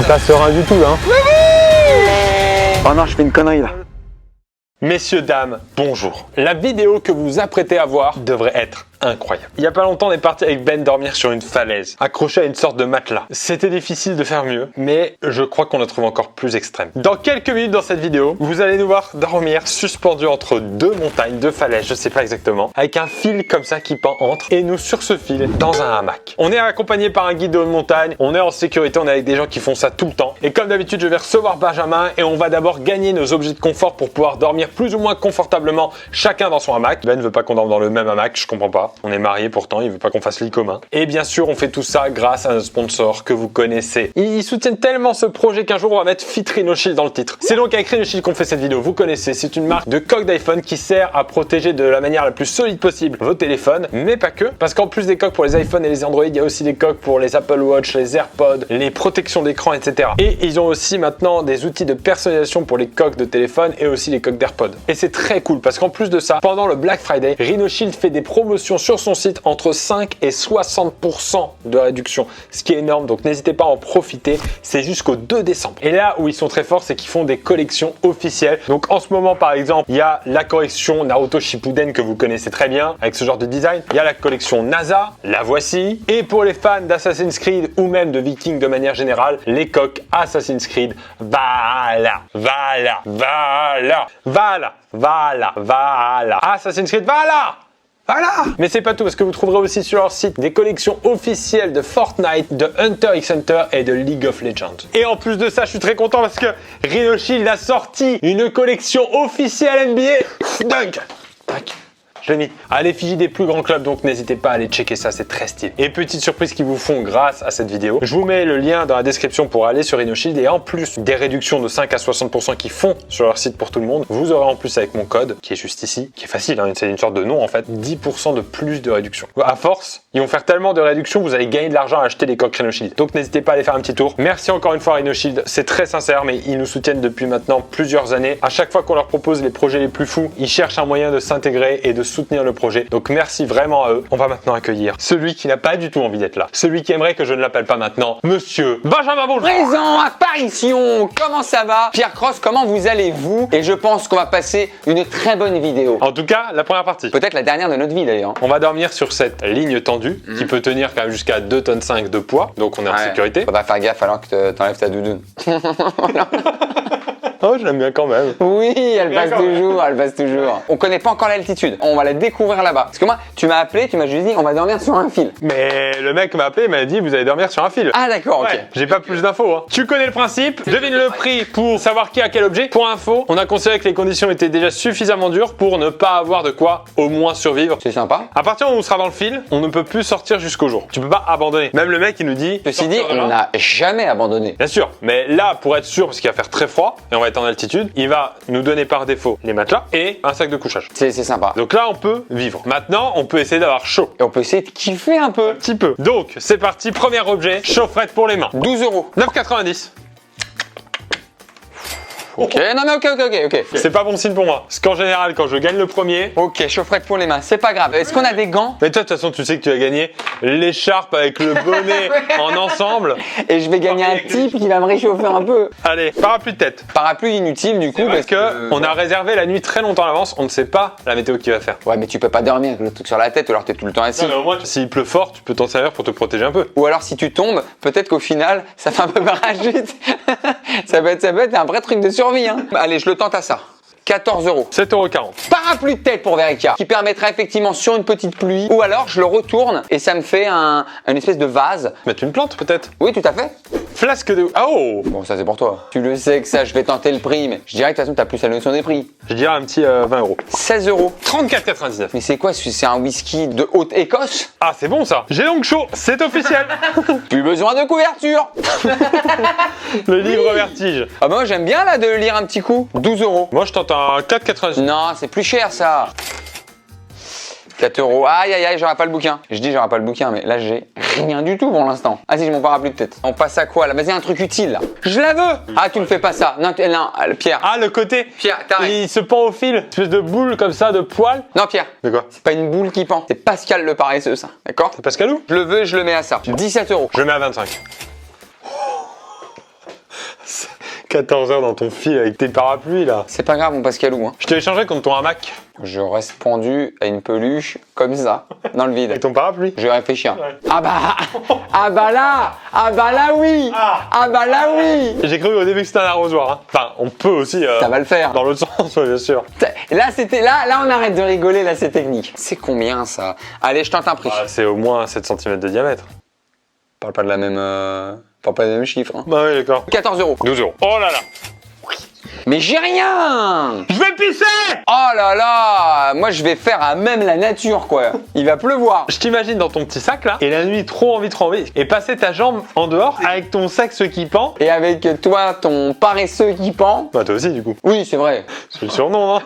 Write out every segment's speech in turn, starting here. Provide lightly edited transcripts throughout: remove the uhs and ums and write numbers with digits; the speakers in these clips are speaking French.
pas serein du tout là. Oh non, je fais une connerie là. Messieurs, dames, bonjour. La vidéo que vous vous apprêtez à voir devrait être incroyable. Il y a pas longtemps, on est parti avec Ben dormir sur une falaise, accroché à une sorte de matelas. C'était difficile de faire mieux, mais je crois qu'on a trouvé encore plus extrême. Dans quelques minutes dans cette vidéo, vous allez nous voir dormir suspendu entre deux montagnes, deux falaises, je sais pas exactement, avec un fil comme ça qui pend entre, et nous sur ce fil, dans un hamac. On est accompagné par un guide de montagne, on est en sécurité, on est avec des gens qui font ça tout le temps. Et comme d'habitude, je vais recevoir Benjamin et on va d'abord gagner nos objets de confort pour pouvoir dormir plus ou moins confortablement, chacun dans son hamac. Ben ne veut pas qu'on dorme dans le même hamac, je comprends pas. On est mariés pourtant, il veut pas qu'on fasse lit commun. Et bien sûr, on fait tout ça grâce à un sponsor que vous connaissez. Ils soutiennent tellement ce projet qu'un jour on va mettre Fit Rhinoshield dans le titre. C'est donc avec Rhinoshield qu'on fait cette vidéo, vous connaissez. C'est une marque de coque d'iPhone qui sert à protéger de la manière la plus solide possible vos téléphones, mais pas que. Parce qu'en plus des coques pour les iPhones et les Android, il y a aussi des coques pour les Apple Watch, les AirPods, les protections d'écran, etc. Et ils ont aussi maintenant des outils de personnalisation pour les coques de téléphone et aussi les coques d'AirPods. Et c'est très cool parce qu'en plus de ça, pendant le Black Friday, Rhinoshield fait des promotions sur son site entre 5 et 60% de réduction, ce qui est énorme, donc n'hésitez pas à en profiter, c'est jusqu'au 2 décembre. Et là où ils sont très forts, c'est qu'ils font des collections officielles. Donc en ce moment par exemple, il y a la collection Naruto Shippuden que vous connaissez très bien, avec ce genre de design. Il y a la collection NASA, la voici. Et pour les fans d'Assassin's Creed ou même de Vikings de manière générale, les coques Assassin's Creed Valhalla, Valhalla, Valhalla, Valhalla, Valhalla, Valhalla, Assassin's Creed Valhalla. Voilà! Mais c'est pas tout, parce que vous trouverez aussi sur leur site des collections officielles de Fortnite, de Hunter x Hunter et de League of Legends. Et en plus de ça, je suis très content parce que Rhinoshield a sorti une collection officielle NBA Dunk. Tac. Je l'ai mis à l'effigie des plus grands clubs, donc n'hésitez pas à aller checker ça, c'est très stylé. Et petite surprise qu'ils vous font grâce à cette vidéo, je vous mets le lien dans la description pour aller sur Rhinoshield et en plus des réductions de 5 à 60% qu'ils font sur leur site pour tout le monde, vous aurez en plus avec mon code, qui est juste ici, qui est facile, hein, c'est une sorte de nom en fait, 10% de plus de réduction. À force, ils vont faire tellement de réductions, vous allez gagner de l'argent à acheter des coques Rhinoshield. Donc n'hésitez pas à aller faire un petit tour. Merci encore une fois Rhinoshield, c'est très sincère, mais ils nous soutiennent depuis maintenant plusieurs années. À chaque fois qu'on leur propose les projets les plus fous, ils cherchent un moyen de s'intégrer et de soutenir le projet. Donc merci vraiment à eux. On va maintenant accueillir celui qui n'a pas du tout envie d'être là. Celui qui aimerait que je ne l'appelle pas maintenant, Monsieur Benjamin Bonjour. Présent, apparition, comment ça va? Pierre Cross, comment vous allez-vous? Et je pense qu'on va passer une très bonne vidéo. En tout cas, la première partie. Peut-être la dernière de notre vie d'ailleurs. On va dormir sur cette ligne tendue qui peut tenir quand même jusqu'à 2,5 tonnes de poids. Donc on est en sécurité. Faudra faire gaffe alors que t'enlèves ta doudoune. Oh, je l'aime bien quand même. Oui, elle passe toujours, elle passe toujours. On connaît pas encore l'altitude, on va la découvrir là-bas. Parce que moi, tu m'as appelé, tu m'as juste dit, on va dormir sur un fil. Mais le mec m'a appelé, il m'a dit, vous allez dormir sur un fil. Ah d'accord, ok. Ouais, j'ai pas plus d'infos. Hein. Tu connais le principe, devine le prix pour savoir qui a quel objet. Pour info, on a considéré que les conditions étaient déjà suffisamment dures pour ne pas avoir de quoi au moins survivre. C'est sympa. À partir où on sera dans le fil, on ne peut plus sortir jusqu'au jour. Tu peux pas abandonner. Même le mec, il nous dit... Ceci dit, on n'a jamais abandonné. Bien sûr, mais là, pour être sûr, parce qu'il va faire très froid, et on va être en altitude, il va nous donner par défaut les matelas et un sac de couchage. C'est sympa. Donc là, on peut vivre. Maintenant, on peut essayer d'avoir chaud. Et on peut essayer de kiffer un peu. Un petit peu. Donc, c'est parti, premier objet, chaufferette pour les mains. 12 €. 9,90. Ok, non mais ok. C'est pas bon signe pour moi. Parce qu'en général, quand je gagne le premier... Ok, chaufferette pour les mains, c'est pas grave. Est-ce qu'on a des gants? Mais toi, de toute façon, tu sais que tu as gagné l'écharpe avec le bonnet en ensemble. Et je vais gagner un type qui va me réchauffer un peu. Allez, parapluie de tête. Parapluie inutile du coup Parce que on a réservé la nuit très longtemps à l'avance, on ne sait pas la météo qu'il va faire. Ouais, mais tu peux pas dormir avec le truc sur la tête ou alors t'es tout le temps assis. Non, mais au moins, s'il pleut fort, tu peux t'en servir pour te protéger un peu. Ou alors si tu tombes, peut-être qu'au final, ça fait un peu parachute. ça peut être un vrai truc de survie. Hein. Allez, je le tente à ça. 14 €. 7,40 €. Parapluie de tête pour Verica, qui permettra effectivement sur une petite pluie, ou alors je le retourne et ça me fait une espèce de vase. Mettre une plante peut-être. Oui, tout à fait. Flasque de... Oh. Bon, ça c'est pour toi. Tu le sais que ça, je vais tenter le prix, mais je dirais que de toute façon, t'as plus la notion des prix. Je dirais un petit 20 €. 16 €. 34,99 €. Mais c'est quoi? C'est un whisky de Haute-Écosse? Ah, c'est bon ça. J'ai donc chaud, c'est officiel. Plus besoin de couverture. Le livre Vertige. Ah bah moi j'aime bien là de lire un petit coup. 12 €. Moi je tente un 4,99 €. Non, c'est plus cher ça. 4 €. Aïe aïe aïe, j'aurai pas le bouquin. Je dis j'aurai pas le bouquin, mais là j'ai rien du tout pour l'instant. Ah si, j'ai mon parapluie de tête. On passe à quoi là? Vas-y, un truc utile là. Je la veux. Ah, tu ne fais pas ça. Non, non, Pierre. Ah, le côté. Pierre, t'arrêtes. Il se pend au fil. Une espèce de boule comme ça, de poil. Non, Pierre. De quoi? C'est pas une boule qui pend. C'est Pascal le paresseux, ça. D'accord? C'est Pascalou? Je le veux, je le mets à ça. 17 €. Je le mets à 25. 14 heures dans ton fil avec tes parapluies là. C'est pas grave, mon Pascalou. Hein. Je te l'échangerai contre ton hamac. Je reste pendu à une peluche comme ça, dans le vide. Avec ton parapluie. Je vais réfléchir. Ouais. Ah bah là oui. Ah bah là oui. J'ai cru au début que c'était un arrosoir. Hein. Enfin, on peut aussi. Ça va le faire. Dans l'autre sens, ouais, bien sûr. Là on arrête de rigoler, là c'est technique. C'est combien ça? Allez, je tente un prix. Bah, c'est au moins 7 cm de diamètre. Parle pas de la même, parle pas des mêmes chiffres. Hein. Bah oui, d'accord. 14 €. 12 €. Oh là là. Mais j'ai rien. Je vais pisser. Oh là là. Moi je vais faire à même la nature quoi. Il va pleuvoir. Je t'imagine dans ton petit sac là, et la nuit trop envie, et passer ta jambe en dehors avec ton sac ce qui pend. Et avec toi ton paresseux qui pend. Bah toi aussi du coup. Oui c'est vrai. C'est le surnom, hein.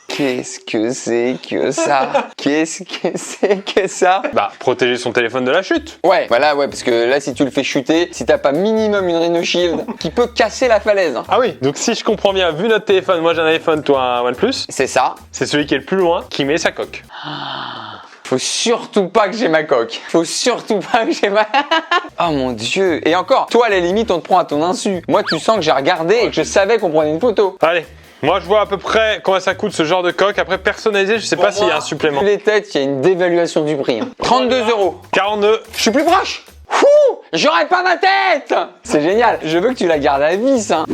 Qu'est-ce que c'est que ça? Qu'est-ce que c'est que ça? Bah, protéger son téléphone de la chute. Ouais, voilà, ouais, parce que là, si tu le fais chuter, si t'as pas minimum une Rhino Shield qui peut casser la falaise. Hein. Ah oui, donc si je comprends bien, vu notre téléphone, moi j'ai un iPhone, toi un OnePlus, C'est ça. c'est celui qui est le plus loin qui met sa coque. Faut surtout pas que j'ai ma coque. Faut surtout pas que j'ai ma... Oh mon Dieu. Et encore, toi, à la limite, on te prend à ton insu. Moi, tu sens que j'ai regardé et que je savais qu'on prenait une photo. Allez, moi je vois à peu près combien ça coûte ce genre de coque. Après, personnalisé, je sais pas s'il y a un supplément. Vu les têtes, il y a une dévaluation du prix. Hein. 32 €. 42. Je suis plus proche. Fou. J'aurais pas ma tête. C'est génial. Je veux que tu la gardes à vie, ça.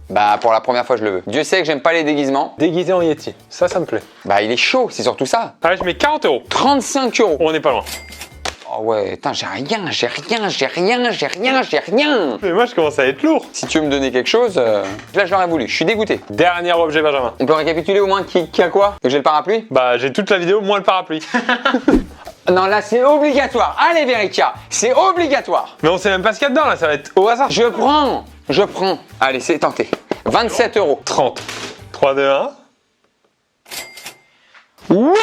Bah, pour la première fois, je le veux. Dieu sait que j'aime pas les déguisements. Déguisé en Yeti, ça me plaît. Bah, il est chaud, c'est surtout ça. Allez, je mets 40 €. 35 €. On n'est pas loin. Oh ouais, putain, j'ai rien. Mais moi je commence à être lourd. Si tu veux me donner quelque chose, là, je l'aurais voulu. Je suis dégoûté. Dernier objet, Benjamin. On peut récapituler au moins qui a quoi? Que j'ai le parapluie? Bah, j'ai toute la vidéo, moins le parapluie. Non, là, c'est obligatoire. Allez, Verica, c'est obligatoire. Mais on sait même pas ce qu'il y a dedans là, ça va être au hasard. Je prends. Allez, c'est tenté. 27 €. 30. 3, 2, 1. Oui!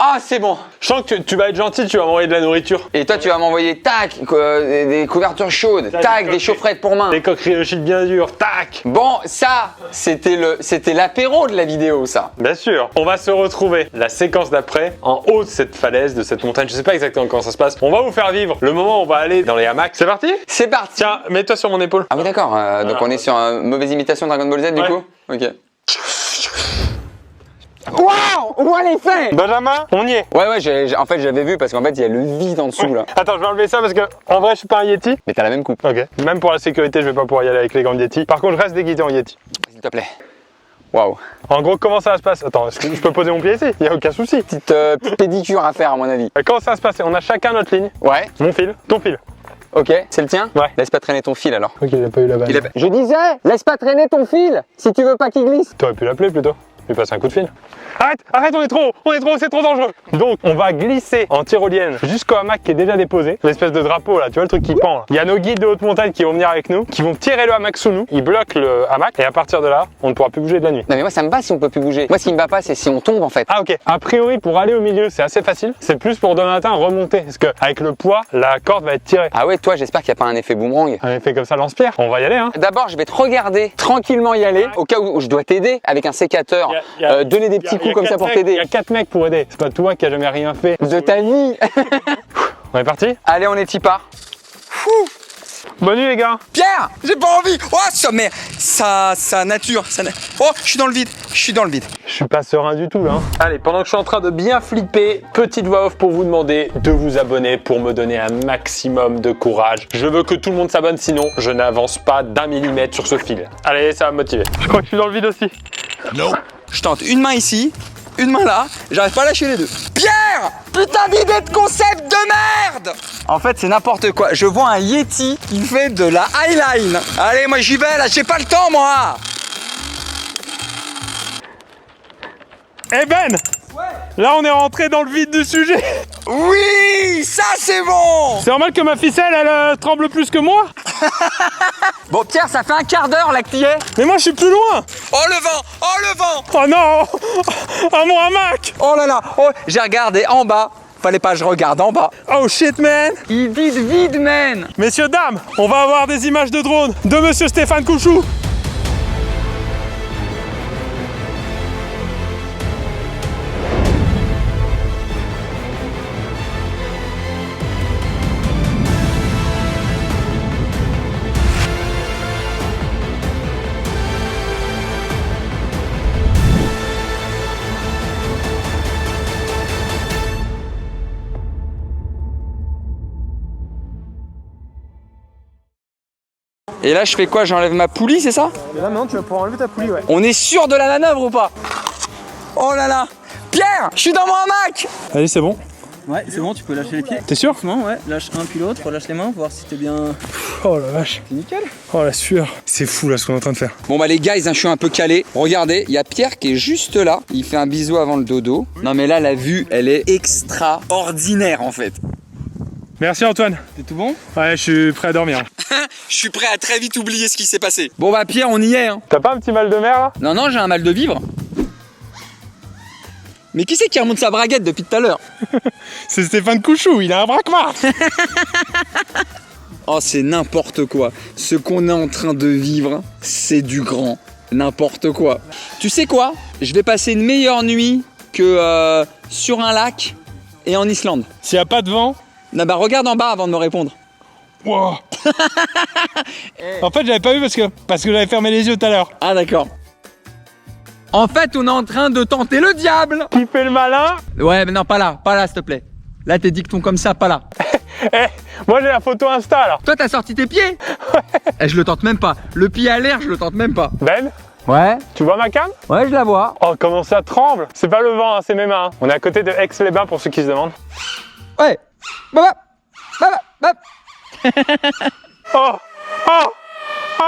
Ah, c'est bon. Je sens que tu vas être gentil, tu vas m'envoyer de la nourriture. Et toi, tu vas m'envoyer, tac, des couvertures chaudes, tac, des chaufferettes pour main. Des coqueries de shit bien dures, tac. Bon, ça, c'était l'apéro de la vidéo, ça. Bien sûr. On va se retrouver la séquence d'après en haut de cette falaise, de cette montagne. Je sais pas exactement comment ça se passe. On va vous faire vivre le moment où on va aller dans les hamacs. C'est parti? C'est parti. Tiens, mets-toi sur mon épaule. Ah oui, d'accord. Donc on est sur une mauvaise imitation de Dragon Ball Z, du Ouais. coup? Ok. Waouh! Où est l'effet? Benjamin, on y est. Ouais, en fait, j'avais vu parce qu'en fait, il y a le vide en dessous, là. Attends, je vais enlever ça parce que en vrai, je suis pas un Yeti. Mais t'as la même coupe, Ok. Même pour la sécurité, je vais pas pouvoir y aller avec les gants de Yeti. Par contre, je reste déguisé en Yeti. s'il te plaît. Waouh. En gros, comment ça va se passer? Attends, est-ce que je peux poser mon pied ici? Il y a aucun souci. Petite pédicure à faire, à mon avis. Comment ça va se passer? On a chacun notre ligne. Ouais. Mon fil, ton fil. Ok, c'est le tien? Ouais. Laisse pas traîner ton fil, alors. Ok, il a pas eu la balle. Je disais, laisse pas traîner ton fil, si tu veux pas qu'il glisse. T'aurais pu l'appeler plutôt. Lui passer un coup de fil. Arrête, on est trop haut, c'est trop dangereux. Donc, on va glisser en tyrolienne jusqu'au hamac qui est déjà déposé. L'espèce de drapeau là, tu vois le truc qui pend là. Il y a nos guides de haute montagne qui vont venir avec nous, qui vont tirer le hamac sous nous. Ils bloquent le hamac et à partir de là, on ne pourra plus bouger de la nuit. Non mais moi ça me va si on peut plus bouger. Moi ce qui me va pas c'est si on tombe en fait. Ah ok. A priori, pour aller au milieu, c'est assez facile. C'est plus pour demain matin remonter. Parce que avec le poids, la corde va être tirée. Ah ouais, toi j'espère qu'il n'y a pas un effet boomerang. Un effet comme ça lance-pierre. On va y aller hein. D'abord je vais te regarder tranquillement y aller, au cas où je dois t'aider avec un sécateur, donner des petits coups comme ça pour t'aider. Il y a 4 mecs pour aider. C'est pas toi qui a jamais rien fait. De ta vie. On est parti? Allez, on est y part. Bonne nuit les gars. Pierre, j'ai pas envie. Oh, ça, mais ça nature. Oh, je suis dans le vide. Je suis pas serein du tout là. Hein. Allez, pendant que je suis en train de bien flipper, petite voix off pour vous demander de vous abonner pour me donner un maximum de courage. Je veux que tout le monde s'abonne, sinon je n'avance pas d'1 millimètre sur ce fil. Allez, ça va me motiver. Je crois que je suis dans le vide aussi. Non. Je tente une main ici, une main là. J'arrive pas à lâcher les deux. Pierre, putain d'idée de concept de merde. En fait, c'est n'importe quoi. Je vois un Yeti qui fait de la highline. Allez, moi j'y vais là. J'ai pas le temps moi. Eh Ben, là on est rentré dans le vide du sujet. Oui, ça c'est bon. C'est normal que ma ficelle elle tremble plus que moi. Bon Pierre, ça fait un quart d'heure là que t'y es. Mais moi je suis plus loin. Oh le vent, oh le vent. Oh non. Ah mon hamac. Oh là là, oh, j'ai regardé en bas. Fallait pas que je regarde en bas. Oh shit man. Il dit vide, man. Messieurs, dames, on va avoir des images de drone de monsieur Stéphane Couchou. Et là, je fais quoi? J'enlève ma poulie, c'est ça? Et là, maintenant, tu vas pouvoir enlever ta poulie, ouais. On est sûr de la manœuvre ou pas? Oh là là! Pierre, je suis dans mon hamac! Allez, c'est bon. Ouais, c'est bon, tu peux lâcher les pieds. T'es sûr? Doucement, ouais. Lâche un puis l'autre, relâche les mains, voir si t'es bien. Oh la vache. C'est nickel. Oh la sueur. C'est fou là ce qu'on est en train de faire. Bon bah les guys, hein, je suis un peu calé. Regardez, il y a Pierre qui est juste là. Il fait un bisou avant le dodo. Non mais là, la vue, elle est extraordinaire en fait. Merci Antoine. T'es tout bon? Ouais, je suis prêt à dormir. Je suis prêt à très vite oublier ce qui s'est passé. Bon bah Pierre, on y est. Hein. T'as pas un petit mal de mer là? Non, non, j'ai un mal de vivre. Mais qui c'est qui remonte sa braguette depuis tout à l'heure? C'est Stéphane Couchou, il a un braquemar. Oh, c'est n'importe quoi. Ce qu'on est en train de vivre, c'est du grand n'importe quoi. Tu sais quoi? Je vais passer une meilleure nuit que sur un lac et en Islande. S'il y a pas de vent. Non bah regarde en bas avant de me répondre. Wow. En fait, j'avais pas vu parce que j'avais fermé les yeux tout à l'heure. Ah d'accord. En fait, on est en train de tenter le diable. Qui fait le malin? Ouais, mais non, pas là, s'il te plaît. Là, t'es dicton comme ça, pas là. Eh, moi j'ai la photo Insta alors. Toi, t'as sorti tes pieds? Eh, je le tente même pas. Le pied à l'air, je le tente même pas. Ben, Ouais, tu vois ma cam? ouais, je la vois. Oh, comment ça tremble. C'est pas le vent, hein, c'est mes mains. Hein. On est à côté de Aix-les-Bains pour ceux qui se demandent. Ouais. Baba, baba, baba. Oh, oh, oh.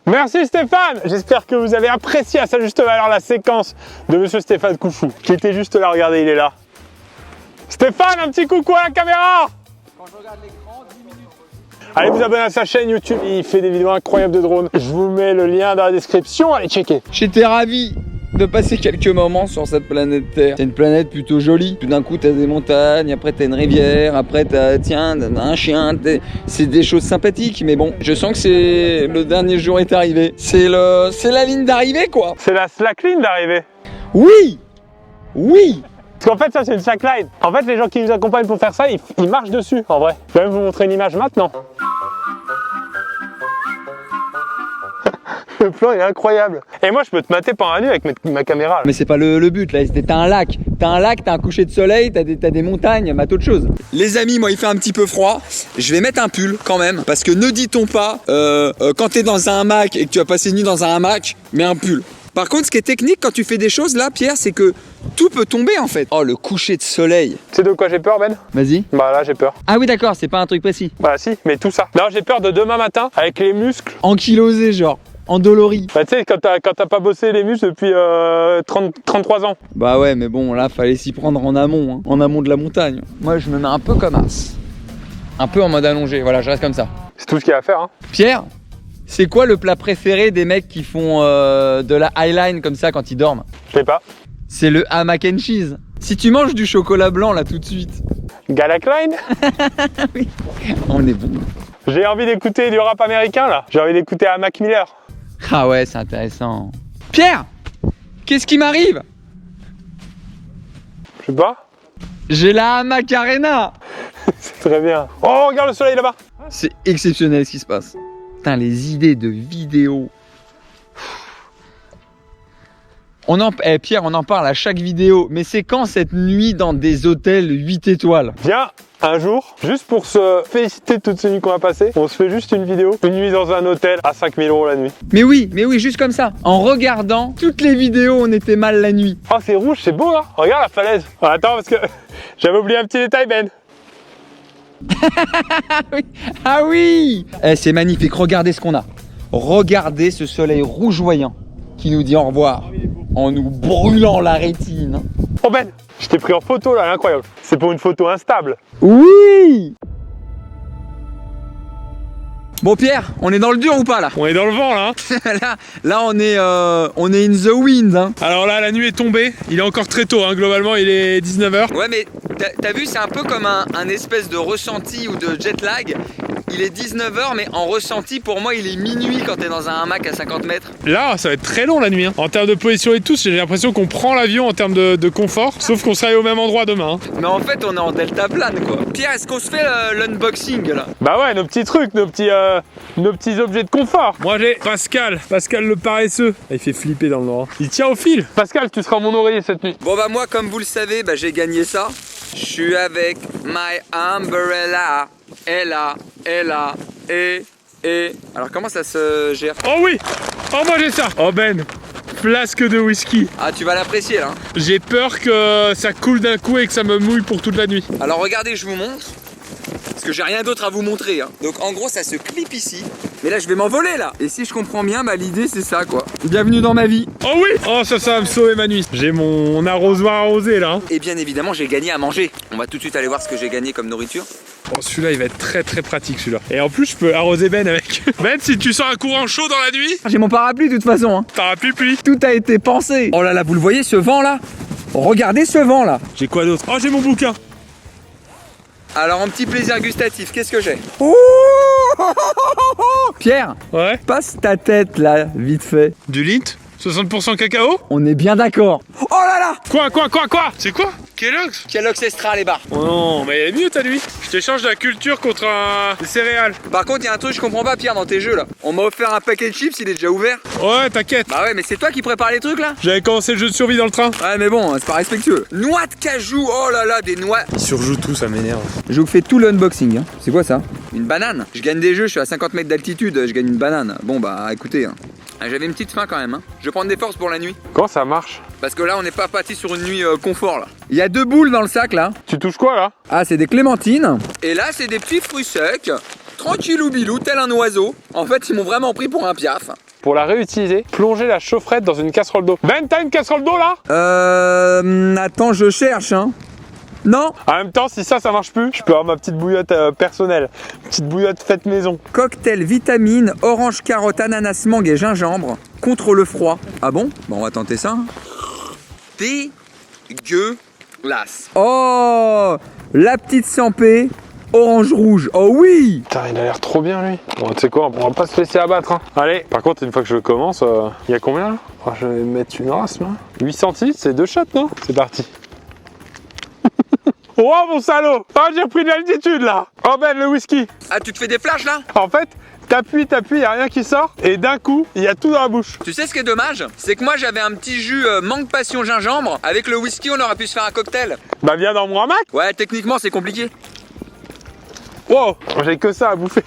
Merci Stéphane. J'espère que vous avez apprécié à sa juste valeur la séquence de monsieur Stéphane Couchou, qui était juste là, regardez, il est là. Stéphane, un petit coucou à la caméra. Quand je regarde l'écran, 10 minutes. Allez vous abonner à sa chaîne YouTube, il fait des vidéos incroyables de drones. Je vous mets le lien dans la description, allez checker. J'étais ravi de passer quelques moments sur cette planète Terre. C'est une planète plutôt jolie. Tout d'un coup, t'as des montagnes, après t'as une rivière, après t'as, tiens, un chien. C'est des choses sympathiques, mais bon, je sens que c'est le dernier jour est arrivé. C'est la ligne d'arrivée, quoi. C'est la slackline d'arrivée. Oui, oui. Parce qu'en fait, ça c'est une slackline. En fait, les gens qui nous accompagnent pour faire ça, ils marchent dessus, en vrai. Je vais même vous montrer une image maintenant. Le plan il est incroyable. Et moi je peux te mater pendant la nuit avec ma caméra là. Mais c'est pas le but là, t'as un lac, t'as un coucher de soleil, t'as des montagnes, t'as d'autres choses. Les amis, moi il fait un petit peu froid, je vais mettre un pull quand même, parce que ne dit-on pas, quand t'es dans un hamac et que tu vas passer une nuit dans un hamac, mets un pull. Par contre, ce qui est technique quand tu fais des choses là, Pierre, c'est que tout peut tomber en fait. Oh, le coucher de soleil. Tu sais de quoi j'ai peur, Ben? Vas-y. Bah là j'ai peur. Ah oui d'accord, c'est pas un truc précis. Bah si, mais tout ça. Non, j'ai peur de demain matin avec les muscles. Ankylosé genre. Endolori. Bah tu sais, quand t'as pas bossé les muscles depuis 33 ans. Bah ouais, mais bon, là, fallait s'y prendre en amont, hein, en amont de la montagne. Moi, je me mets un peu comme as. Un peu en mode allongé, voilà, je reste comme ça. C'est tout ce qu'il y a à faire, hein. Pierre, c'est quoi le plat préféré des mecs qui font de la highline comme ça quand ils dorment? Je sais pas. C'est le mac and cheese. Si tu manges du chocolat blanc, là, tout de suite. Galakline. Oui, on est bon. J'ai envie d'écouter du rap américain, là. J'ai envie d'écouter à Mac Miller. Ah ouais, c'est intéressant. Pierre, qu'est-ce qui m'arrive? Je sais pas. J'ai la Macarena. C'est très bien. Oh, regarde le soleil là-bas. C'est exceptionnel ce qui se passe. Putain, les idées de vidéos. Pierre, on en parle à chaque vidéo. Mais c'est quand cette nuit dans des hôtels 8 étoiles? Viens, un jour, juste pour se féliciter de toutes ces nuits qu'on a passées, on se fait juste une vidéo. Une nuit dans un hôtel à 5 000 € la nuit. Mais oui, juste comme ça. En regardant toutes les vidéos, on était mal la nuit. Oh, c'est rouge, c'est beau, hein. Regarde la falaise. Oh, attends, parce que j'avais oublié un petit détail, Ben. Ah oui. C'est magnifique, regardez ce qu'on a. Regardez ce soleil rougeoyant qui nous dit au revoir en nous brûlant la rétine. Oh Ben, je t'ai pris en photo là, incroyable. C'est pour une photo instable. Oui. Bon Pierre, on est dans le dur ou pas là? On est dans le vent là, hein. là on est in the wind, hein. Alors là, la nuit est tombée. Il est encore très tôt, hein. Globalement il est 19 h. Ouais mais t'as vu, c'est un peu comme un espèce de ressenti ou de jet lag. il est 19h, mais en ressenti, pour moi, il est minuit quand t'es dans un hamac à 50 mètres. Là, ça va être très long la nuit. Hein. En termes de position et tout, j'ai l'impression qu'on prend l'avion en termes de confort. Sauf qu'on sera au même endroit demain. Hein. Mais en fait, on est en deltaplane, quoi. Pierre, est-ce qu'on se fait l'unboxing, là? Bah ouais, nos petits trucs, nos petits objets de confort. Moi j'ai Pascal le paresseux. Il fait flipper dans le noir. Il tient au fil. Pascal, tu seras mon oreiller cette nuit. Bon bah moi, comme vous le savez, bah, j'ai gagné ça. Je suis avec my umbrella. Et... Alors comment ça se gère? Oh oui. Oh moi j'ai ça. Oh Ben, flasque de whisky. Ah, tu vas l'apprécier, là. J'ai peur que ça coule d'un coup et que ça me mouille pour toute la nuit. Alors regardez, je vous montre. Parce que j'ai rien d'autre à vous montrer. Hein. Donc en gros, ça se clip ici. Mais là, je vais m'envoler, là. Et si je comprends bien, bah l'idée, c'est ça, quoi. Bienvenue dans ma vie. Oh oui. Oh ça va me sauver ma nuit. J'ai mon arrosoir arrosé là. Hein. Et bien évidemment, j'ai gagné à manger. On va tout de suite aller voir ce que j'ai gagné comme nourriture. Oh celui-là il va être très très pratique celui-là. Et en plus je peux arroser Ben avec. Ben si tu sens un courant chaud dans la nuit, J'ai mon parapluie de toute façon. Hein. parapluie pluie. Tout a été pensé. Oh là là, vous le voyez ce vent là? Regardez ce vent là. J'ai quoi d'autre? Oh j'ai mon bouquin. Alors un petit plaisir gustatif, qu'est-ce que j'ai? Pierre, Ouais. passe ta tête là, vite fait. Du Lint 60% cacao. On est bien d'accord. Oh là là! Quoi? C'est quoi? Kellogg's? Kellogg's Extra les barres. Oh non, mais elle est mieux ta nuit. Je t'échange de la culture contre des céréales. Par contre, il y a un truc que je comprends pas, Pierre, dans tes jeux là. On m'a offert un paquet de chips, il est déjà ouvert. Ouais, t'inquiète. Bah ouais, mais c'est toi qui prépare les trucs là? J'avais commencé le jeu de survie dans le train. Ouais, mais bon, c'est pas respectueux. Noix de cajou, oh là là, des noix. Il surjoue tout, ça m'énerve. Je vous fais tout l'unboxing. Hein. C'est quoi ça? Une banane. Je gagne des jeux, je suis à 50 mètres d'altitude, je gagne une banane. Bon bah écoutez, hein. J'avais une petite faim quand même. Hein. Je vais prendre des forces pour la nuit. Comment ça marche? Parce que là, on n'est pas parti sur une nuit confort là. Il y a 2 boules dans le sac là. Tu touches quoi là? Ah, c'est des clémentines. Et là, c'est des petits fruits secs. Tranquillou bilou, tel un oiseau. En fait, ils m'ont vraiment pris pour un piaf. Pour la réutiliser, plongez la chaufferette dans une casserole d'eau. Ben, t'as une casserole d'eau là? Attends, je cherche, hein. Non. En même temps, si ça marche plus, je peux avoir ma petite bouillotte personnelle. Petite bouillotte faite maison. Cocktail vitamine, orange, carotte, ananas, mangue et gingembre contre le froid. Ah bon? Bon, on va tenter ça. Hein. Dégueulasse. Oh, la petite sampée, orange rouge. Oh oui. Putain, il a l'air trop bien lui. Bon, tu sais quoi, on va pas se laisser abattre. Hein. Allez, par contre, une fois que je commence, il y a combien là? Oh, je vais mettre une race là. 8 centilitres, c'est 2 shots, non? C'est parti. Oh mon salaud! Oh, j'ai repris de l'altitude là! Oh Ben, le whisky! Ah, tu te fais des flashs là? En fait, t'appuies, y a rien qui sort, et d'un coup, il y a tout dans la bouche. Tu sais ce qui est dommage? C'est que moi j'avais un petit jus mangue passion gingembre. Avec le whisky, on aurait pu se faire un cocktail. Bah viens dans mon hamac! Ouais, techniquement, c'est compliqué. Wow! J'ai que ça à bouffer.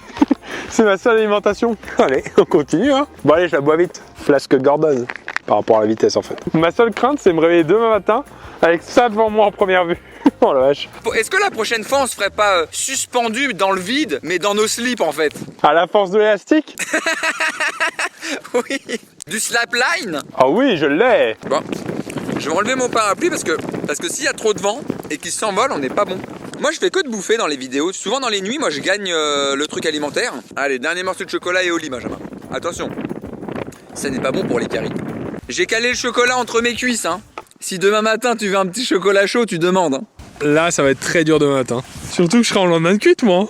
C'est ma seule alimentation. Allez, on continue hein. Bon allez, je la bois vite. Flasque Gordon. Par rapport à la vitesse en fait. Ma seule crainte, c'est me réveiller demain matin avec ça devant moi en première vue. Oh la vache. Est-ce que la prochaine fois, on se ferait pas suspendu dans le vide, mais dans nos slips en fait? À la force de l'élastique? Oui. Du slapline? Ah oui, je l'ai. Bon, je vais enlever mon parapluie parce que s'il y a trop de vent et qu'il s'envole, on n'est pas bon. Moi, je fais que de bouffer dans les vidéos. Souvent dans les nuits, moi, je gagne le truc alimentaire. Allez, dernier morceau de chocolat et au lit, Benjamin. Attention, ça n'est pas bon pour les caries. J'ai calé le chocolat entre mes cuisses, hein. Si demain matin, tu veux un petit chocolat chaud, tu demandes, hein. Là, ça va être très dur demain matin. Surtout que je serai en lendemain de cuite, moi.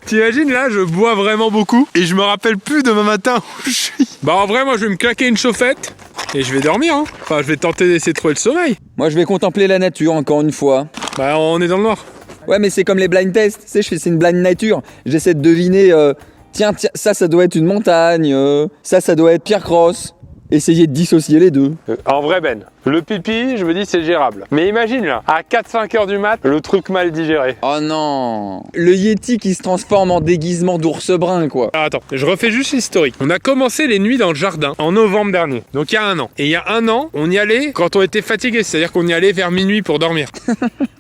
T'imagines, là, je bois vraiment beaucoup et je me rappelle plus demain matin où je suis. Bah, en vrai, moi, je vais me claquer une chauffette et je vais dormir, hein. Enfin, je vais tenter d'essayer de trouver le sommeil. Moi, je vais contempler la nature encore une fois. Bah, on est dans le noir. Ouais, mais c'est comme les blind tests. Tu sais, c'est une blind nature. J'essaie de deviner, tiens, ça doit être une montagne. Ça doit être Pierre Cross. Essayez de dissocier les deux. En vrai, Ben, le pipi, je me dis c'est gérable. Mais imagine là, à 4-5 heures du mat, le truc mal digéré. Oh non. Le Yeti qui se transforme en déguisement d'ours brun, quoi. Alors attends, je refais juste l'historique. On a commencé les nuits dans le jardin en novembre dernier, donc il y a 1 an. Et il y a 1 an, on y allait quand on était fatigué, c'est-à-dire qu'on y allait vers minuit pour dormir.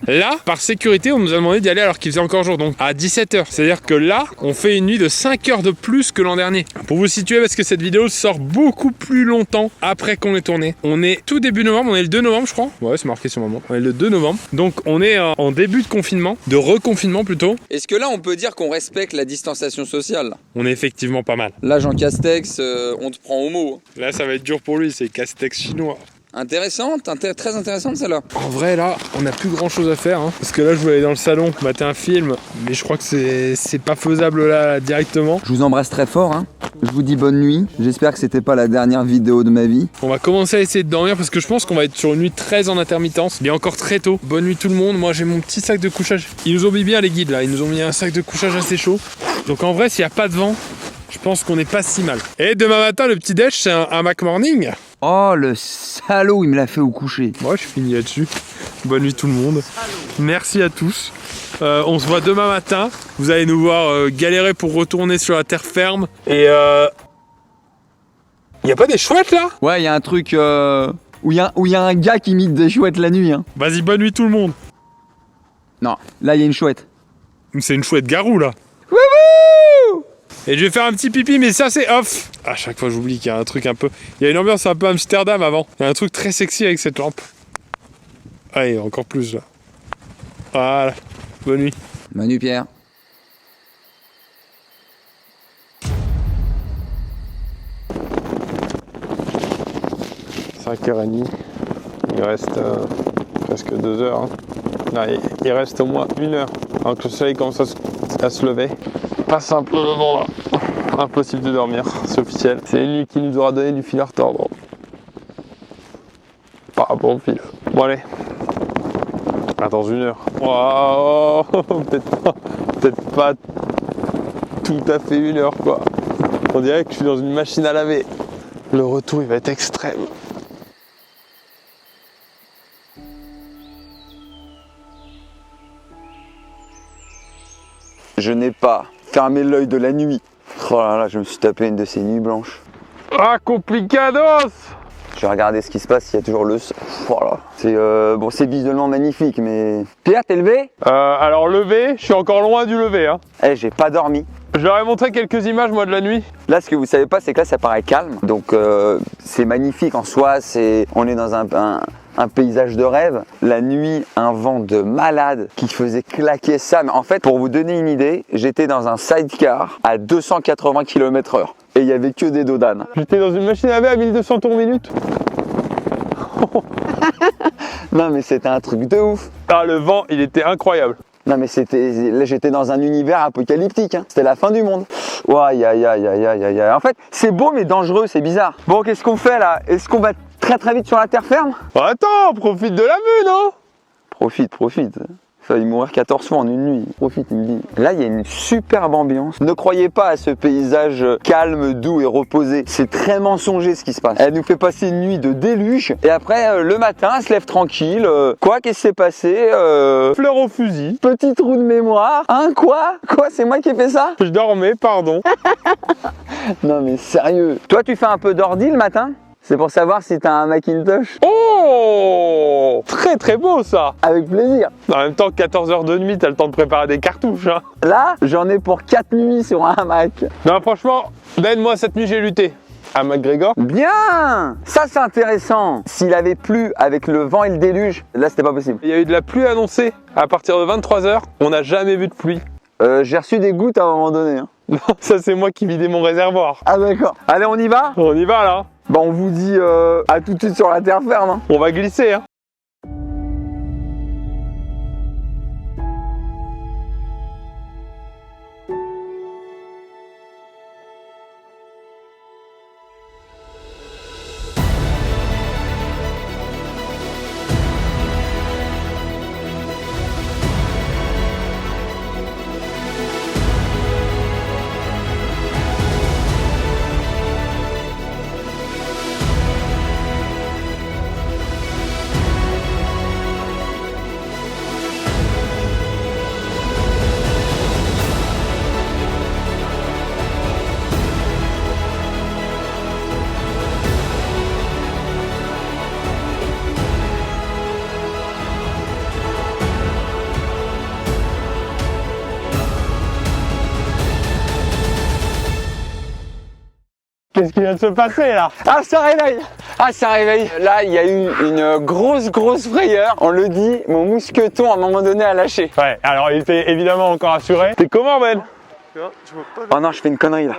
Là, par sécurité, on nous a demandé d'y aller alors qu'il faisait encore jour, donc à 17h. C'est-à-dire que là, on fait une nuit de 5 heures de plus que l'an dernier. Pour vous situer, parce que cette vidéo sort beaucoup plus longtemps après qu'on l'ait tournée. On est tout début novembre, on est le 2 novembre je crois. Ouais, c'est marqué sur mon moment. On est le 2 novembre. Donc on est en début de confinement, de reconfinement plutôt. Est-ce que là on peut dire qu'on respecte la distanciation sociale? On est effectivement pas mal. Là Jean Castex, on te prend au mot. Là ça va être dur pour lui, c'est Castex chinois. Intéressante, très intéressante celle-là. En vrai, là, on n'a plus grand chose à faire. Hein, parce que là, je voulais aller dans le salon mater un film. Mais je crois que c'est pas faisable là directement. Je vous embrasse très fort, hein. Je vous dis bonne nuit. J'espère que c'était pas la dernière vidéo de ma vie. On va commencer à essayer de dormir parce que je pense qu'on va être sur une nuit très en intermittence. Il est encore très tôt. Bonne nuit tout le monde. Moi, j'ai mon petit sac de couchage. Ils nous ont mis bien les guides là. Ils nous ont mis un sac de couchage assez chaud. Donc en vrai, s'il n'y a pas de vent, je pense qu'on n'est pas si mal. Et demain matin, le petit déj, c'est un Mac Morning. Oh le salaud, il me l'a fait au coucher. Moi, je finis là-dessus. Bonne nuit tout le monde. Merci à tous. On se voit demain matin. Vous allez nous voir galérer pour retourner sur la terre ferme. Et y a pas des chouettes là? Ouais, il y a un truc où il y a un gars qui imite des chouettes la nuit, hein. Vas-y, bonne nuit tout le monde. Non, là il y a une chouette. C'est une chouette garou là. Wouhou! Et je vais faire un petit pipi, mais ça c'est off. À chaque fois j'oublie qu'il y a un truc un peu... Il y a une ambiance un peu Amsterdam avant. Il y a un truc très sexy avec cette lampe. Allez, encore plus là. Voilà. Bonne nuit. Manu Pierre. 5h30. Il reste presque 2 heures. Hein. Non, il reste au moins 1 heure. Alors que le soleil commence à se lever. Pas simple le vent là. Impossible de dormir, c'est officiel. C'est une nuit qui nous aura donné du fil à retordre. Pas un bon fil. Bon allez. Dans 1 heure. Wow. Peut-être pas tout à fait 1 heure quoi. On dirait que je suis dans une machine à laver. Le retour il va être extrême. Je n'ai pas fermé l'œil de la nuit. Oh là là, je me suis tapé une de ces nuits blanches. Ah, complicados! Je vais regarder ce qui se passe, s'il y a toujours le... Voilà. C'est bon, c'est visuellement magnifique, mais... Pierre, t'es levé? Alors levé, je suis encore loin du lever. Hein. Eh, j'ai pas dormi. Je leur ai montré quelques images moi de la nuit. Là, ce que vous savez pas, c'est que là, ça paraît calme. Donc, c'est magnifique en soi. On est dans un paysage de rêve. La nuit, un vent de malade qui faisait claquer ça. Mais en fait, pour vous donner une idée, j'étais dans un sidecar à 280 km/h. Et il n'y avait que des dodanes. J'étais dans une machine à laver à 1200 tours minute. Non, mais c'était un truc de ouf. Ah, le vent, il était incroyable. Non, mais là, j'étais dans un univers apocalyptique. Hein. C'était la fin du monde. Aïe, aïe, aïe, aïe, aïe, aïe. En fait, c'est beau, mais dangereux, c'est bizarre. Bon, qu'est-ce qu'on fait là? Est-ce qu'on va très très vite sur la terre ferme? Attends, profite de la vue, non? Profite. Failli mourir 14 fois en une nuit. Profite, il me dit. Là, il y a une superbe ambiance. Ne croyez pas à ce paysage calme, doux et reposé. C'est très mensonger ce qui se passe. Elle nous fait passer une nuit de déluge. Et après, le matin, elle se lève tranquille. Quoi, qu'est-ce qui s'est passé? Fleur au fusil. Petit trou de mémoire. Hein, quoi? C'est moi qui ai fait ça? Je dormais, pardon. Non, mais sérieux. Toi, tu fais un peu d'ordi le matin? C'est pour savoir si t'as un Macintosh. Oh! Très très beau ça! Avec plaisir. En même temps, 14 heures de nuit, t'as le temps de préparer des cartouches. Hein. Là, j'en ai pour 4 nuits sur un Mac. Non, franchement, Ben, moi, cette nuit, j'ai lutté. À McGregor. Bien! Ça, c'est intéressant. S'il avait plu avec le vent et le déluge, là, c'était pas possible. Il y a eu de la pluie annoncée à partir de 23 heures. On n'a jamais vu de pluie. J'ai reçu des gouttes à un moment donné. Hein. Non, ça, c'est moi qui vidais mon réservoir. Ah, d'accord. Allez, on y va? On y va là. Bah, on vous dit à tout de suite sur la terre ferme. Hein. On va glisser. Hein. Qu'est-ce qui vient de se passer là? Ah, ça réveille! Ah, ça réveille! Là, il y a eu une grosse frayeur. On le dit, mon mousqueton, à un moment donné, a lâché. Ouais, alors il était évidemment encore assuré. T'es comment, Ben? Oh non, je fais une connerie là.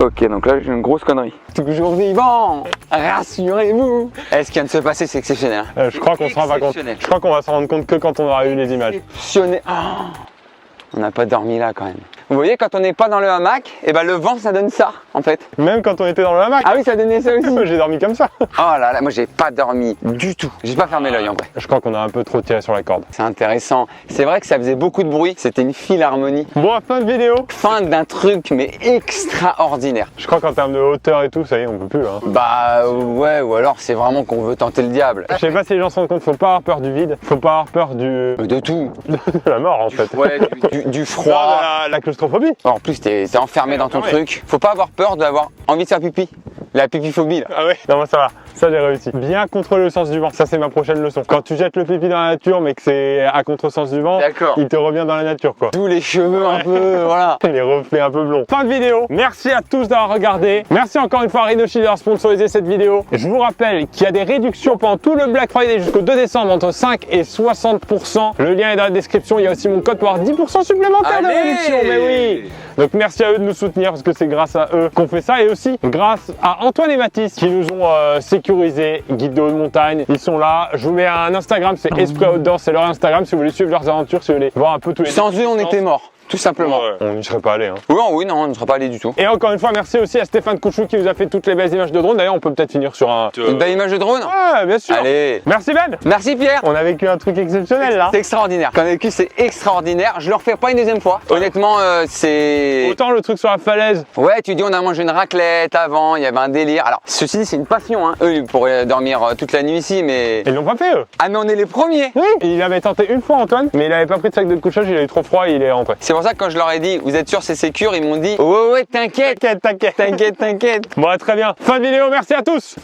Ok, donc là j'ai une grosse connerie. Toujours vivant, rassurez-vous. Eh, ce qui vient de se passer, c'est exceptionnel. Je crois qu'on se rend pas compte. Je crois qu'on va s'en rendre compte que quand on aura eu les images. Exceptionnel. Oh, on n'a pas dormi là quand même. Vous voyez, quand on n'est pas dans le hamac, et ben le vent ça donne ça en fait. Même quand on était dans le hamac. Ah oui, ça donnait ça aussi. J'ai dormi comme ça. Oh là là, moi j'ai pas dormi du tout. J'ai pas fermé l'œil en vrai. Je crois qu'on a un peu trop tiré sur la corde. C'est intéressant. C'est vrai que ça faisait beaucoup de bruit. C'était une philharmonie. Bon, fin de vidéo. Fin d'un truc mais extraordinaire. Je crois qu'en termes de hauteur et tout, ça y est, on peut plus là. Bah ouais, ou alors c'est vraiment qu'on veut tenter le diable. Je sais pas si les gens se rendent compte, faut pas avoir peur du vide, faut pas avoir peur De tout. de la mort en fait. Ouais, du Non, froid. de la claustrophobie. En plus, t'es enfermé dans ton Ouais. truc. Faut pas avoir peur d'avoir envie de faire pipi. La pipiphobie là. Ah ouais. Non, moi ça va. Ça j'ai réussi. Bien contrôler le sens du vent. Ça c'est ma prochaine leçon. Quand tu jettes le pipi dans la nature mais que c'est à contresens du vent, D'accord. il te revient dans la nature quoi. Tous les cheveux un peu, voilà. Les reflets un peu blonds. Fin de vidéo. Merci à tous d'avoir regardé. Merci encore une fois à Rhinoshi d'avoir sponsorisé cette vidéo. Je vous rappelle qu'il y a des réductions pendant tout le Black Friday jusqu'au 2 décembre entre 5 et 60%. Le lien est dans la description. Il y a aussi mon code pour avoir 10% supplémentaire de Allez. réduction. Mais oui. Donc merci à eux de nous soutenir parce que c'est grâce à eux qu'on fait ça et aussi grâce à Antoine et Mathis qui nous ont sécurisé, guide de haute montagne. Ils sont là. Je vous mets un Instagram, c'est Esprit Outdoor, c'est leur Instagram si vous voulez suivre leurs aventures, si vous voulez voir un peu tous les. Sans eux, on était morts. Tout simplement. On n'y serait pas allé. Hein. Oui, non, on ne serait pas allé du tout. Et encore une fois, merci aussi à Stéphane Couchou qui nous a fait toutes les belles images de drone. D'ailleurs, on peut peut-être finir sur un. Une belle image de drone. Ouais, bien sûr. Allez. Merci Ben. Merci Pierre. On a vécu un truc exceptionnel là. C'est extraordinaire. Quand on a vécu, c'est extraordinaire. Je le refais pas une deuxième fois. Honnêtement, c'est. Autant le truc sur la falaise. Ouais, tu dis on a mangé une raclette avant, il y avait un délire. Alors, ceci dit, c'est une passion. Hein. Eux, ils pourraient dormir toute la nuit ici, mais. Ils l'ont pas fait eux. Ah, mais on est les premiers. Oui. Il avait tenté une fois Antoine, mais il avait pas pris de sac de couchage, il avait trop froid et il est rentré. C'est pour ça que quand je leur ai dit, vous êtes sûr c'est sécure, ils m'ont dit, ouais, t'inquiète. T'inquiète. T'inquiète. Bon, très bien. Fin de vidéo, merci à tous.